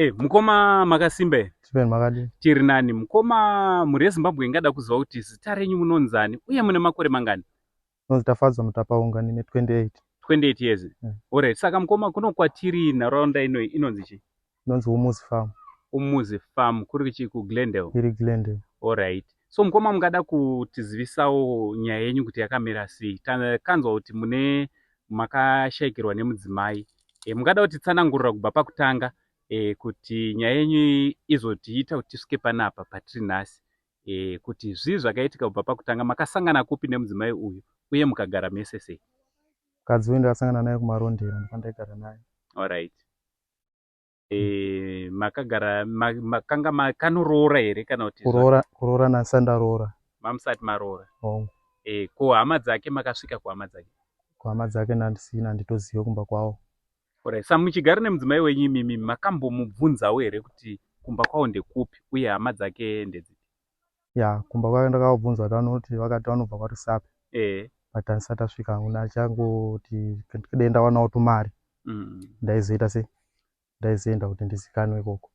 Mukoma makasimbe. Chipen makadi. Tiri nani mukoma muri Zimbabwe ingada kuziva kuti zita renyu munonzani uye mune makore mangani? Nonzitafadzwa Mutapaunga nine 28. 28 years. Alright, saka mukoma kuno kwatiri nharaunda ino inonzi chi? Nonzi Umuzi Farm. Umuzi Farm kuri chi ku Glendale? Iri Glendale. Alright. So mukoma mungada kutizivisawo nyaya yenyu kuti yakamira sei? Takanzwa kuti mune makashayikirwa nemudzimai. Mungada kuti tsanangurira kubva pakutanga kuti nyaya yenyu izotiita kuti tisvike panapa patiri nhasi. Kuti zvii zvakaitika kubva pakutanga, makasangana kupi nemudzimai uyu uye mukagara mese sei? Mukadzi uyu ndakasangana naye kumarondera ndaigara naye. Alright. Makagara makanga makanoroora here kana kuti kuroora nasandaroora. Mamusati maroora. Hongu. Ko hama dzake makasvika kuhama dzake? Kuhama dzake handitoziva kumba kwawo. Alright, sa muchigara nemudzimai wenyu imimi makambomubvunzawo here kuti kumba kwawo ndekupi uye hama dzake ndedzipi? Ya, kumba kwake ndakavabvunza kuti vakati vanobva kwaRusape. But handisati asvika nachangoti denda wanawo tumari. Ndaizoita sei? Ndaizoenda kuti ndizikanwe ikoko.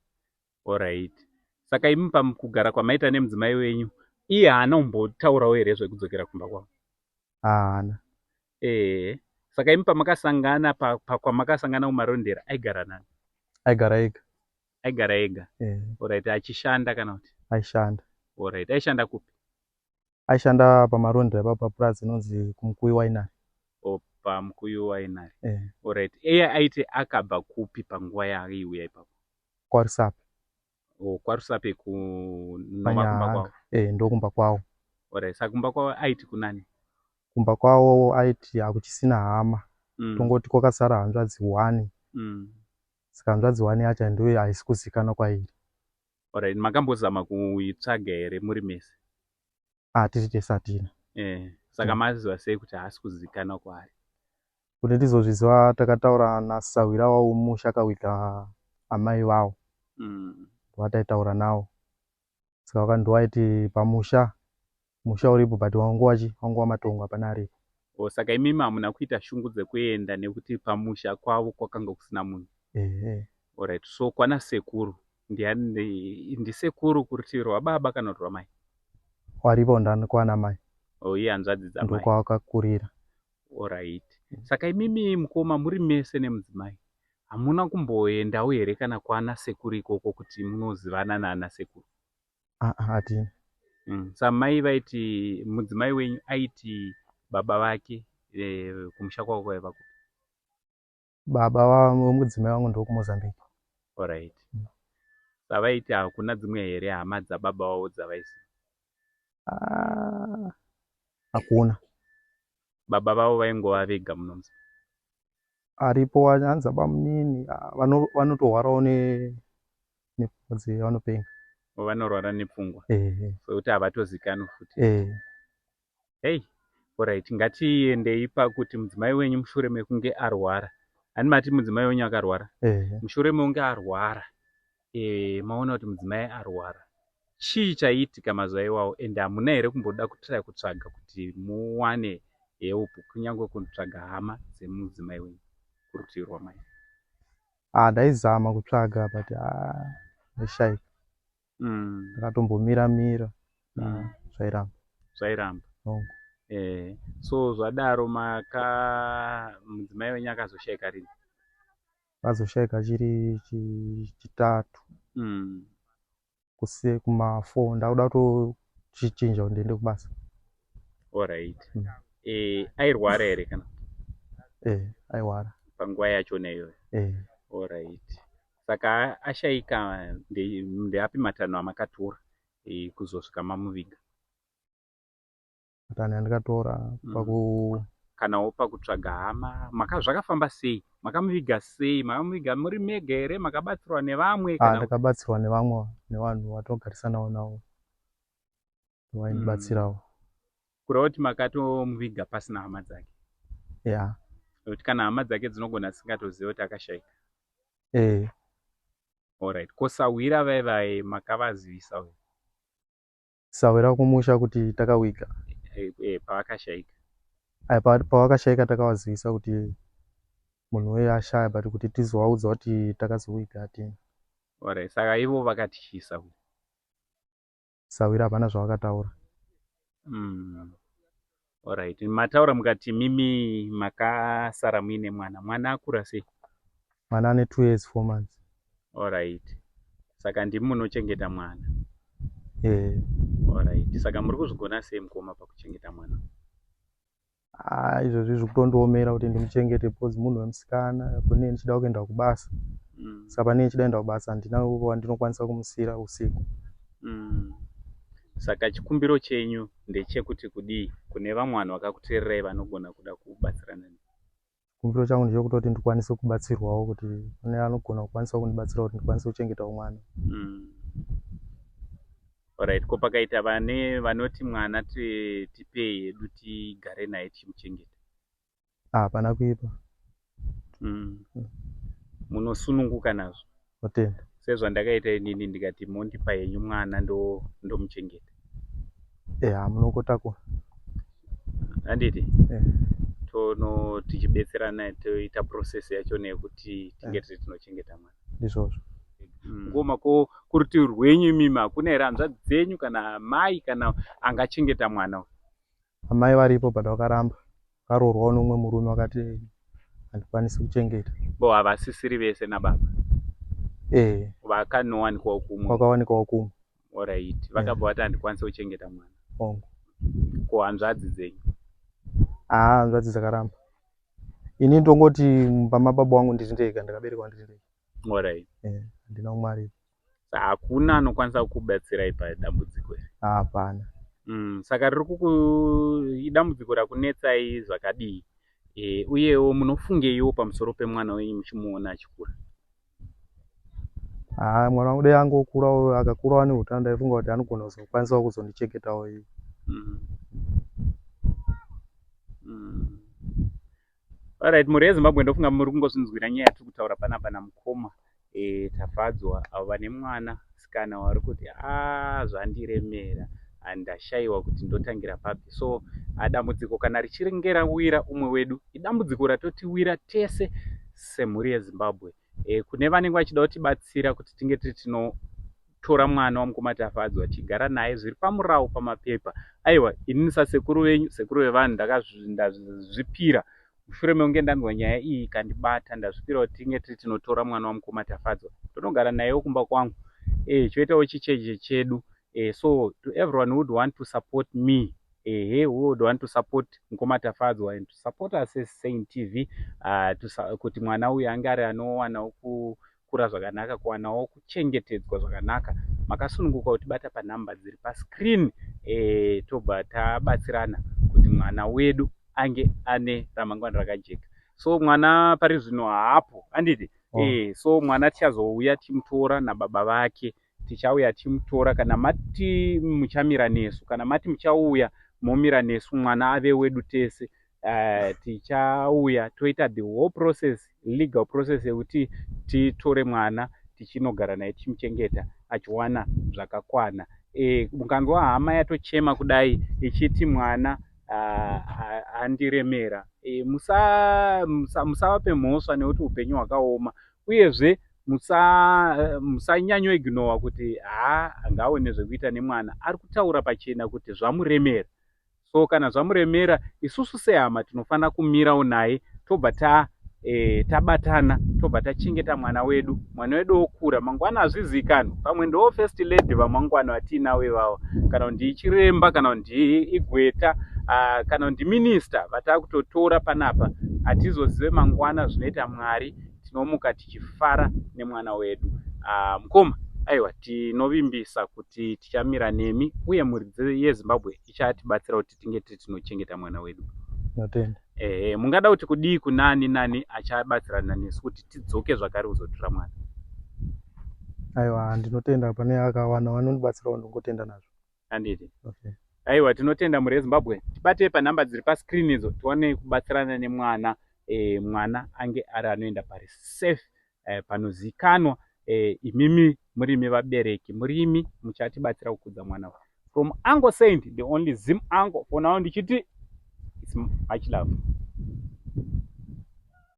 Alright. Saka imi pamukugara kwamaita nemudzimai wenyu, iye haana kumbotaurawo here zvekudzokera kumba kwavo? Haana. Saka imi pamakasangana kwamakasangana kumarondera aigara nani? Aigara ega. Aigara ega. Alright, achishanda kana kuti? Aishanda. Alright, aishanda kupi? Aishanda pamarondera ipapo purazi inonzi kuMukuyu Winery. PaMukuyu Winery. Alright. Iye aiti akabva kupi panguva yaiuya ipapo? KwaRusape. KwaRusape kunova kumba kwavo? Ndokumba kwawo. Alright, saka kumba kwavo aiti kunani? Kumba kwawo aiti hakuchisina hama. Tongoti kwakasara hanzvadzi 1. Saka hanzvadzi 1 yacho ndiyo haisi kuzikanwa kwairi. Alright, makambozama kuitsvaga here muri mese? Tiri tese hatina. Saka maziva sei kuti haasi kuzikanwa kwaari? Kuti tizozviziva takataura nasawira wawo musha akawiga amai vavo. Ndovataitaura nawo. Saka vakandovaiti pamusha uripo but wanguva matongo hapana aripo. Saka imimi hamuna kuita shungu dzekuenda nekuti pamusha kwavo kwakanga kusina munhu? Alright, so kwana sekuru ndisekuru kurutivi rwababa kana kuti rwamai? Waripo kwana mai. Iye hanzvadzi dzamai. Ndokwavakakurira. Alright. Saka imimi mukoma muri mese nemudzimai, hamuna kumboendawo here kana kwana sekuru ikoko kuti munozivana naana sekuru? Hatina. Samai vaiti mudzimai wenyu aiti baba vake kumusha kwako kwaiva kupi? Baba vomudzimai wangu ndokuMozambique. Alright. Savaiti hakuna dzimwe here hama dzababa vavo dzavaiziva? Hakuna. Baba vavo vaingova vega munonzi? Aripo hanzi abamunini vanotorwarawo nepfungwa vanopenga. Vanorwara nepfungwa? Sokuti havatozikanwi futi? Alright, ngatiendei pakuti mudzimai wenyu mushure mekunge arwara. Hani mati mudzimai wenyu akarwara? Mushure mekunge arwara, maona kuti mudzimai arwara, chii chaiitika mazuva iwawo? Ende hamuna here kumboda kutrai kutsvaga kuti muwane help, kunyange kutsvaga hama dzemudzimai wenyu kurutivi rwamai? Ndaizama kutsvaga but ndaishayika. Ndakatombomira zvairamba. So zvadaro mudzimai wenyu akazoshayika rini? Akazoshayika chiri chitatu. Kuma 4 ndakuda kutochinja kuti ndiende kubasa. Alright. Airwara here kana? Airwara. Panguva yachona iyoyo? Alright. Saka ashayika ndeapi matanho amakatora kuzosvika mamuviga? Matanho andikatora kanawo pakutsvaga hama zvakafamba sei? Makamuviga sei? Makamuviga muri mega here? Makabatsirwa nevamwe? Ndakabatsirwa nevanhu vatogarisanawo navo vaindibatsirawo. Kureva kuti makatomuviga pasina hama dzake? Nokuti kana hama dzake dzinogona dzisingatoziva kuti akashayika? Alright. Kosawira vaivai makavazivisa? Sawira kumusha kuti takawiga. Pavakashayika? Pavakashayika takavazivisa kuti munhu weye ashaya but kuti tizovaudza kuti takazowiga hatina. Alright, saka ivo vakati chisawira. Sawira hapana zvavakataura. Alright, mataura mukati mimi makasara muine mwana. Mwana akura sei? Mwana ane 2 years 4 months. Alright, saka ndimi munochengeta mwana. Alright, saka muri kuzvigona sei mukoma pakuchengeta mwana? Izvozvi zvikutondiomera kuti ndimuchengete because munhu wemusikana, kune ndichida kuenda kubasa. Saka pane ndichida kuenda kubasa handina wandinokwanisa kumusiira usiku. Saka chikumbiro chenyu ndechekuti kudii kune vamwe vanhu vakakuteererai vanogona kuda kubatsirana? Chikumbiro changu ndechekuti ndikwanise kubatsirwawo, kuti kune anogona kukwanisa kundibatsira kuti ndikwanise kuchengetawo mwana. Alright, ko pakaita vanoti mwana tipei hedu tigare naye tichimuchengeta? Hapana kuipa. Munosununguka nazvo? Kutenda. Sezvandakaita inini ndikati mondipa henyu mwana ndomuchengeta. Munokotakura. Handiti? Tono tichibetserana toita process yacho nekuti tinge tinochengeta mwana. Ndizvozvo. Ngoma ko kurutivi rwenyu mimi hakuna here hanzvadzi dzenyu kana mai kana angachengeta mwana? Amai varipo but vakaramba. Varoorwawo nomumwe murume wakati handikwanisi kuchengeta. Havasisiri vese nababa? Vakanowanikwawo kumwe? Vakawanikwawo kumwe. Alright, vakabva vati handikwanisi kuchengeta mwana. Ko hanzvadzi dzenyu? Hanzvadzi dzakaramba. Ini ndongoti pamababa wangu ndiri ndega, ndakaberekwa ndiri ndega. Alright. Handina umwe aripo. Hakuna anokwanisa kukubatsirai padambudziko iri? Hapana. Saka idambudziko rakunetsai zvakadii? Uyewo munofungeiwo pamusoro pemwana wenyu muchimuona achikura? Mwana wangu dai angokurawo, akakurawo ane utano, ndaifunga kuti anogona kuzokwanisawo kuzondichengetawo iye. Alright, muri yeZimbabwe ndofunga muri kungozvinzwira nyaya yatiri kutaura panapa namukoma tafadzwa avo vane mwana sikana wari kuti zvandiremera, handashayiwa kuti ndotangira papi. So dambudziko kana richinge rawira umwe wedu, idambudziko ratotiwira tese semhuri yeZimbabwe. Kune vanenge vachida kutibatsira kuti tinge tiri tinotora mwana wamukoma tafadzwa tigara naye zviri pamurawo pamapepa. Aiwa, inini sasekuru venyu, sekuru vevanhu, ndazvipira mushure mekunge ndanzwa nyaya iyi ikandibata, ndazvipira kuti tinge tiri tinotora mwana wamukoma tafadzwa tonogara nayewo kumba kwangu, choitawo chicheche chedu. So to everyone who would want to support me, who would want to support mukoma tafadzwa and to support us as Saint TV, kuti mwana uyu ange ari anowanawo kukura zvakanaka, kuwanawo kuchengetedzwa zvakanaka, makasununguka kutibata panhamba dziri pascreen, tobva tabatsirana kuti mwana wedu ange ane ramangwana rakajeka. So mwana pari zvino haapo, handiti? So mwana tichazouya timutora nababa vake, tichauya timutora kana mati muchamira nesu, kana mati muchauya momira nesu, mwana ave wedu tese. Tichauya toita the whole process, legal process yekuti titore mwana tichinogara naye tichimuchengeta achiwana zvakakwana. Mukanzwa hama yatochema kudai ichiti mwana handiremera, musavape mhosva nekuti upenyu hwakaoma, uyezve musanyanyoignora kuti hangaone zvekuita nemwana, ari kutaura pachena kuti zvamuremera. So kana zvamuremera, isusu sehama tinofanira kumirawo naye, tobva tabatana, tobva tachengeta mwana wedu okura. Mangwana hazvizikanwa, pamwe ndo first lady vamangwana vatiinawo ivavo, kana kuti ichiremba, kana kuti igweta, kana kuti minister vatakutotora panapa. Hatizozive mangwana zvinoita Mwari, tinomuka tichifara nemwana wedu. Mukoma, aiwa, tinovimbisa kuti tichamira nemi, uye mhuri yeZimbabwe ichatibatsira kuti tinge tiri tinochengeta mwana wedu. Notenda. Mungada kuti kudii kunani achabatsirana nesu kuti tidzoke zvakare kuzotora mwana? Aiwa, ndinotenda pane akawana vanondibatsirawo, ndingotenda nazvo. Handiti? Aiwa, tinotenda mhuri yeZimbabwe. Tibatei panhamba dziri pascreen idzo, tione kubatsirana nemwana, mwana ange ari anoenda pari safe, panozikanwa. Imimi murimi vabereki, murimi muchatibatsira kukudza mwana. From Uncle Saint, the only Zim uncle, for now ndichiti it's much love.